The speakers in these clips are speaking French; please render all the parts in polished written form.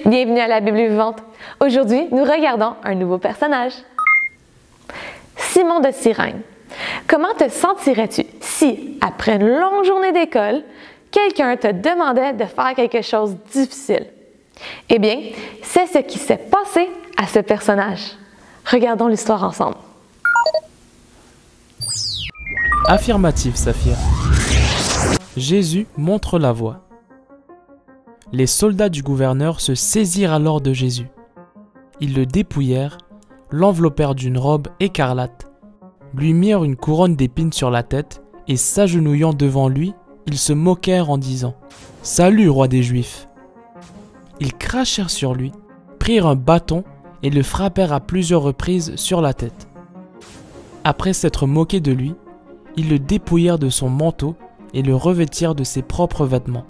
bienvenue à la Bible vivante. Aujourd'hui, nous regardons un nouveau personnage. Simon de Cyrène. Comment te sentirais-tu si, après une longue journée d'école, quelqu'un te demandait de faire quelque chose de difficile? Eh bien, c'est ce qui s'est passé à ce personnage. Regardons l'histoire ensemble. Affirmatif, Saphir. Jésus montre la voie. Les soldats du gouverneur se saisirent alors de Jésus. Ils le dépouillèrent, l'enveloppèrent d'une robe écarlate, lui mirent une couronne d'épines sur la tête et s'agenouillant devant lui, ils se moquèrent en disant « Salut, roi des Juifs !» Ils crachèrent sur lui, prirent un bâton et le frappèrent à plusieurs reprises sur la tête. Après s'être moqués de lui, ils le dépouillèrent de son manteau et le revêtirent de ses propres vêtements.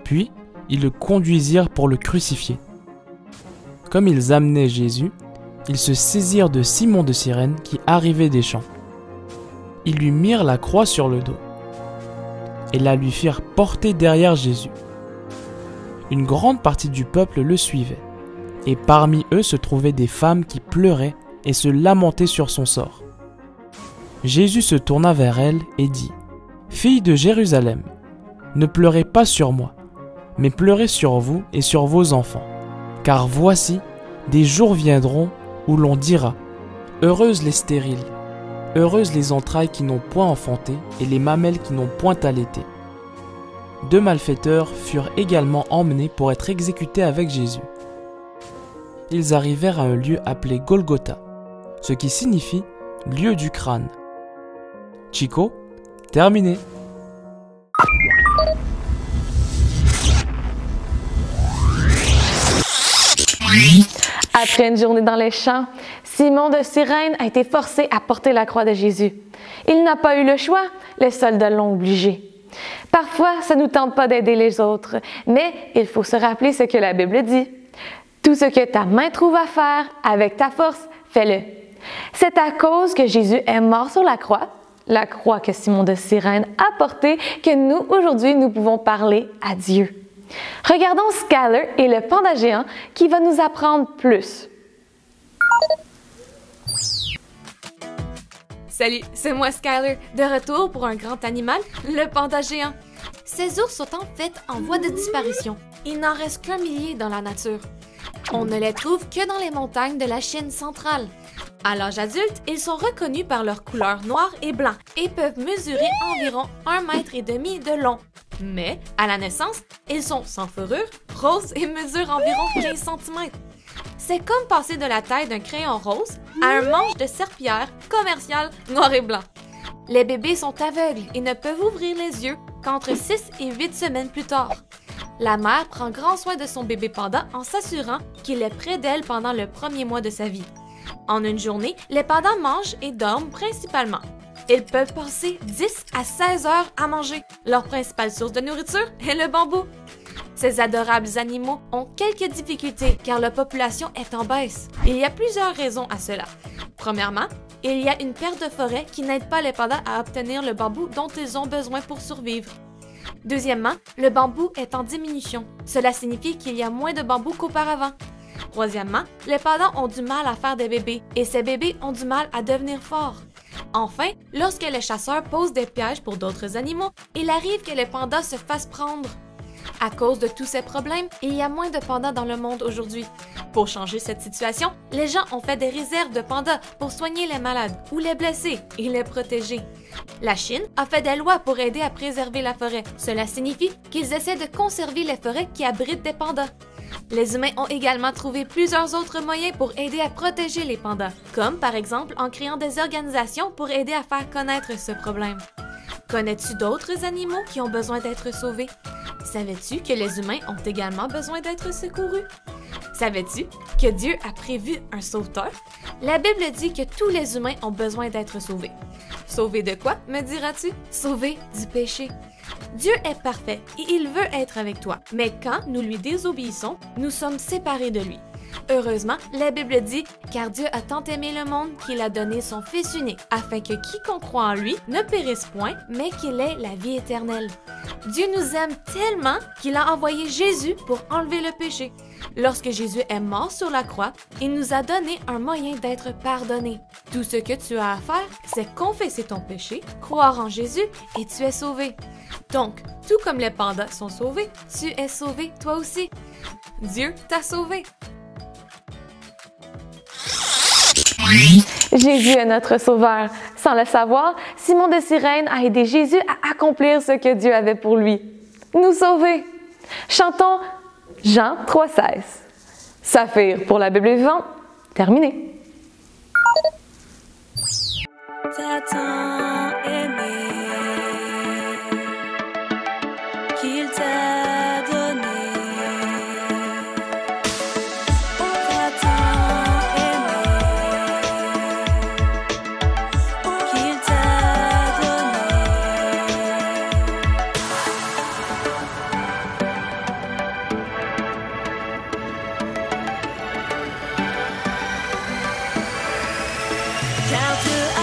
Puis, ils le conduisirent pour le crucifier. Comme ils amenaient Jésus, ils se saisirent de Simon de Cyrène qui arrivait des champs. Ils lui mirent la croix sur le dos et la lui firent porter derrière Jésus. Une grande partie du peuple le suivait, et parmi eux se trouvaient des femmes qui pleuraient et se lamentaient sur son sort. Jésus se tourna vers elles et dit « Filles de Jérusalem, ne pleurez pas sur moi, mais pleurez sur vous et sur vos enfants. Car voici, des jours viendront où l'on dira « Heureuses les stériles, heureuses les entrailles qui n'ont point enfanté et les mamelles qui n'ont point allaité. » Deux malfaiteurs furent également emmenés pour être exécutés avec Jésus. Ils arrivèrent à un lieu appelé Golgotha, ce qui signifie « lieu du crâne ». Chico, terminé. Après une journée dans les champs, Simon de Cyrène a été forcé à porter la croix de Jésus. Il n'a pas eu le choix, les soldats l'ont obligé. Parfois, ça ne nous tente pas d'aider les autres, mais il faut se rappeler ce que la Bible dit. Tout ce que ta main trouve à faire, avec ta force, fais-le. C'est à cause que Jésus est mort sur la croix que Simon de Cyrène a portée, que nous, aujourd'hui, nous pouvons parler à Dieu. Regardons Skyler et le panda géant qui va nous apprendre plus. Salut, c'est moi Skyler, de retour pour un grand animal, le panda géant. Ces ours sont en fait en voie de disparition. Il n'en reste qu'un millier dans la nature. On ne les trouve que dans les montagnes de la Chine centrale. À l'âge adulte, ils sont reconnus par leur couleur noir et blanc et peuvent mesurer environ 1,5 m de long. Mais, à la naissance, ils sont sans fourrure, roses et mesurent environ 15 cm. C'est comme passer de la taille d'un crayon rose à un manche de serpillière commercial noir et blanc. Les bébés sont aveugles et ne peuvent ouvrir les yeux qu'entre 6 et 8 semaines plus tard. La mère prend grand soin de son bébé panda en s'assurant qu'il est près d'elle pendant le premier mois de sa vie. En une journée, les pandas mangent et dorment principalement. Ils peuvent passer 10 à 16 heures à manger. Leur principale source de nourriture est le bambou. Ces adorables animaux ont quelques difficultés car leur population est en baisse. Il y a plusieurs raisons à cela. Premièrement, il y a une perte de forêt qui n'aide pas les pandas à obtenir le bambou dont ils ont besoin pour survivre. Deuxièmement, le bambou est en diminution. Cela signifie qu'il y a moins de bambou qu'auparavant. Troisièmement, les pandas ont du mal à faire des bébés et ces bébés ont du mal à devenir forts. Enfin, lorsque les chasseurs posent des pièges pour d'autres animaux, il arrive que les pandas se fassent prendre. À cause de tous ces problèmes, il y a moins de pandas dans le monde aujourd'hui. Pour changer cette situation, les gens ont fait des réserves de pandas pour soigner les malades ou les blessés et les protéger. La Chine a fait des lois pour aider à préserver la forêt. Cela signifie qu'ils essaient de conserver les forêts qui abritent des pandas. Les humains ont également trouvé plusieurs autres moyens pour aider à protéger les pandas, comme par exemple en créant des organisations pour aider à faire connaître ce problème. Connais-tu d'autres animaux qui ont besoin d'être sauvés? Savais-tu que les humains ont également besoin d'être secourus? Savais-tu que Dieu a prévu un sauveteur? La Bible dit que tous les humains ont besoin d'être sauvés. Sauvés de quoi, me diras-tu? Sauvés du péché. Dieu est parfait et il veut être avec toi, mais quand nous lui désobéissons, nous sommes séparés de lui. Heureusement, la Bible dit « Car Dieu a tant aimé le monde qu'il a donné son Fils unique, afin que quiconque croit en lui ne périsse point, mais qu'il ait la vie éternelle. » Dieu nous aime tellement qu'il a envoyé Jésus pour enlever le péché. Lorsque Jésus est mort sur la croix, il nous a donné un moyen d'être pardonné. Tout ce que tu as à faire, c'est confesser ton péché, croire en Jésus et tu es sauvé. Donc, tout comme les pandas sont sauvés, tu es sauvé toi aussi. Dieu t'a sauvé. Jésus est notre sauveur. Sans le savoir, Simon de Cyrène a aidé Jésus à accomplir ce que Dieu avait pour lui, nous sauver. Chantons Jean 3,16. Saphir pour la Bible vivante, terminé. T'as tant aimé qu'il t'a donné. T'as tant aimé qu'il t'a donné. Car Dieu